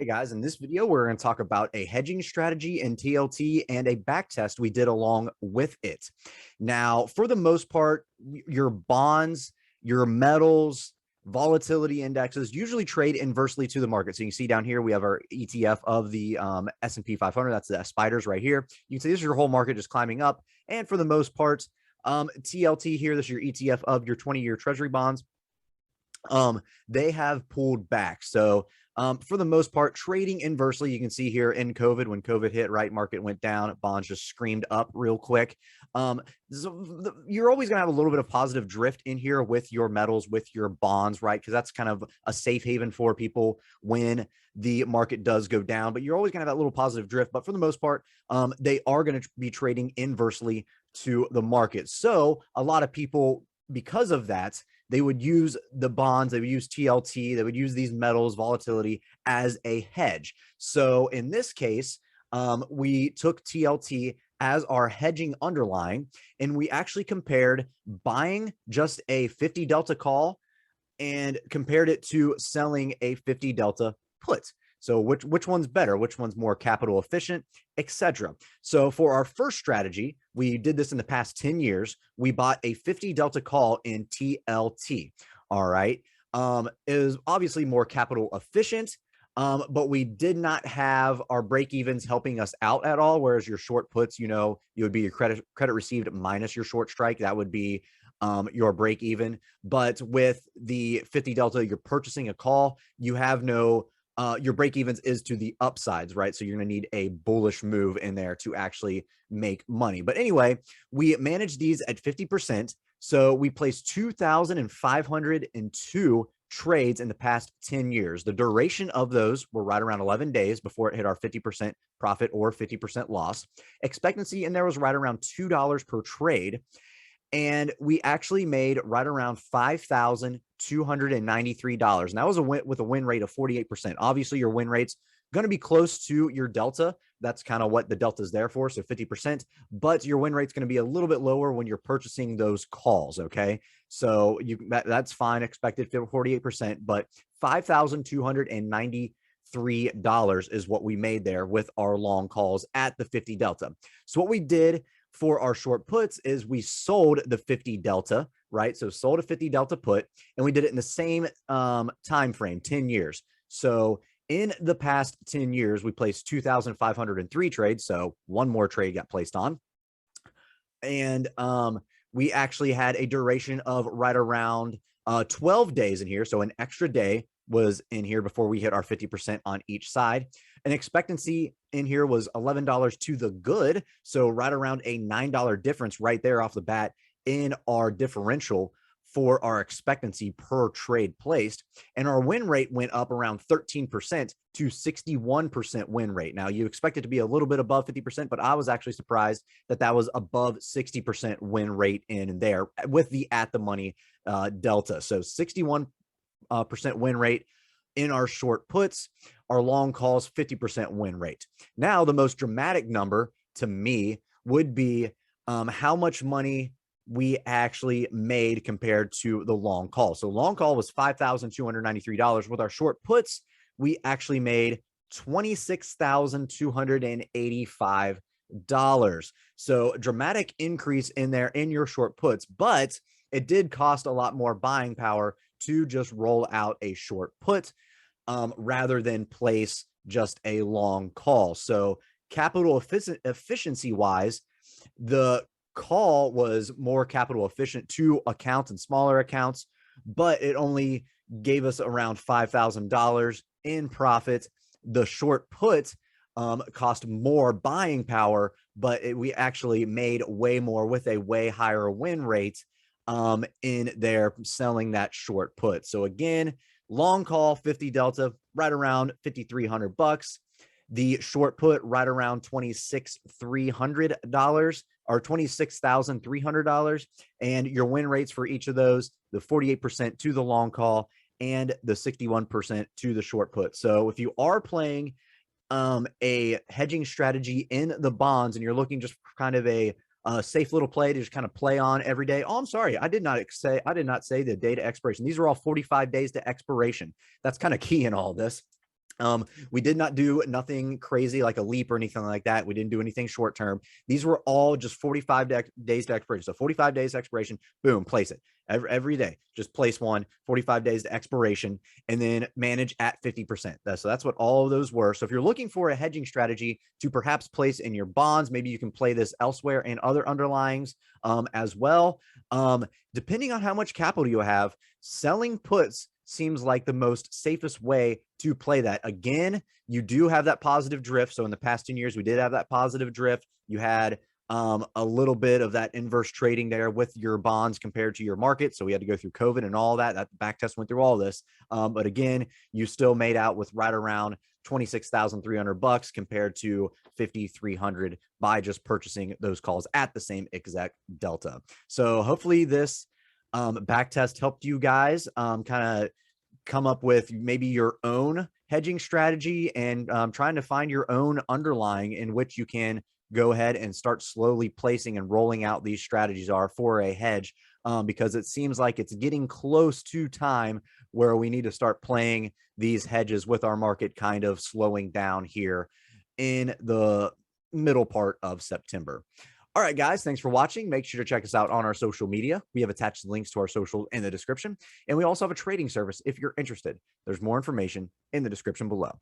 Hey guys, in this video, we're going to talk about a hedging strategy in TLT and a back test we did along with it. Now, for the most part, your bonds, your metals, volatility indexes usually trade inversely to the market. So you can see down here, we have our ETF of the S&P 500. That's the spiders right here. You can see this is your whole market just climbing up. And for the most part, TLT here, this is your ETF of your 20-year treasury bonds. They have pulled back. So for the most part, trading inversely, you can see here in COVID, when COVID hit, right, market went down, bonds just screamed up real quick. You're always going to have a little bit of positive drift in here with your metals, with your bonds, right? Because that's kind of a safe haven for people when the market does go down, but you're always going to have that little positive drift. But for the most part, they are going to be trading inversely to the market. So a lot of people, because of that, they would use the bonds, they would use TLT, they would use these metals, volatility as a hedge. So in this case, we took TLT as our hedging underlying, and we actually compared buying just a 50 delta call and compared it to selling a 50 delta put. So which one's better? Which one's more capital efficient, etc. So for our first strategy, we did this in the past 10 years. We bought a 50 delta call in TLT. All right. It is obviously more capital efficient, but we did not have our break evens helping us out at all. Whereas your short puts, you would be your credit received minus your short strike. That would be your break even. But with the 50 delta, you're purchasing a call. You have no your break evens is to the upsides, right? So you're going to need a bullish move in there to actually make money. But anyway, we managed these at 50%. So we placed 2,502 trades in the past 10 years. The duration of those were right around 11 days before it hit our 50% profit or 50% loss. Expectancy in there was right around $2 per trade. And we actually made right around $5,293. And that was with a win rate of 48%. Obviously, your win rate's going to be close to your delta. That's kind of what the delta is there for, so 50%. But your win rate's going to be a little bit lower when you're purchasing those calls, okay? So that's fine, expected 48%, but $5,293 is what we made there with our long calls at the 50 delta. So what we did for our short puts is we sold the 50 delta, right? So sold a 50 delta put, and we did it in the same time frame, 10 years. So in the past 10 years, we placed 2,503 trades. So one more trade got placed on. And we actually had a duration of right around 12 days in here. So an extra day was in here before we hit our 50% on each side. An expectancy in here was $11 to the good. So right around a $9 difference right there off the bat in our differential for our expectancy per trade placed. And our win rate went up around 13% to 61% win rate. Now, you expect it to be a little bit above 50%, but I was actually surprised that that was above 60% win rate in there with the at the money delta. So 61% win rate in our short puts, our long calls, 50% win rate. Now, the most dramatic number to me would be how much money we actually made compared to the long call. So long call was $5,293. With our short puts, we actually made $26,285. So dramatic increase in there in your short puts, but it did cost a lot more buying power to just roll out a short put rather than place just a long call. So capital efficiency wise, the call was more capital efficient to accounts and smaller accounts, but it only gave us around $5,000 in profit. The short put cost more buying power, but we actually made way more with a way higher win rate in there selling that short put. So again, long call 50 delta right around $5,300. The short put right around $26,300 or $26,300. And your win rates for each of those, the 48% to the long call and the 61% to the short put. So if you are playing a hedging strategy in the bonds and you're looking just for kind of a safe little play to just kind of play on every day. Oh, I'm sorry. I did not say the date of expiration. These are all 45 days to expiration. That's kind of key in all this. We did not do nothing crazy like a leap or anything like that. We didn't do anything short term. These were all just 45 days to expiration. So 45 days to expiration, boom, place it every day. Just place one, 45 days to expiration, and then manage at 50%. So that's what all of those were. So if you're looking for a hedging strategy to perhaps place in your bonds, maybe you can play this elsewhere in other underlyings as well. Depending on how much capital you have, selling puts seems like the most safest way to play that. Again, you do have that positive drift. So in the past 10 years, we did have that positive drift. You had a little bit of that inverse trading there with your bonds compared to your market. So we had to go through COVID and all that. That backtest went through all this. But again, you still made out with right around $26,300 compared to 5,300 by just purchasing those calls at the same exact delta. So hopefully this backtest helped you guys kind of come up with maybe your own hedging strategy and trying to find your own underlying in which you can go ahead and start slowly placing and rolling out these strategies are for a hedge, because it seems like it's getting close to time where we need to start playing these hedges with our market kind of slowing down here in the middle part of September. All right, guys, thanks for watching. Make sure to check us out on our social media. We have attached links to our social in the description. And we also have a trading service if you're interested. There's more information in the description below.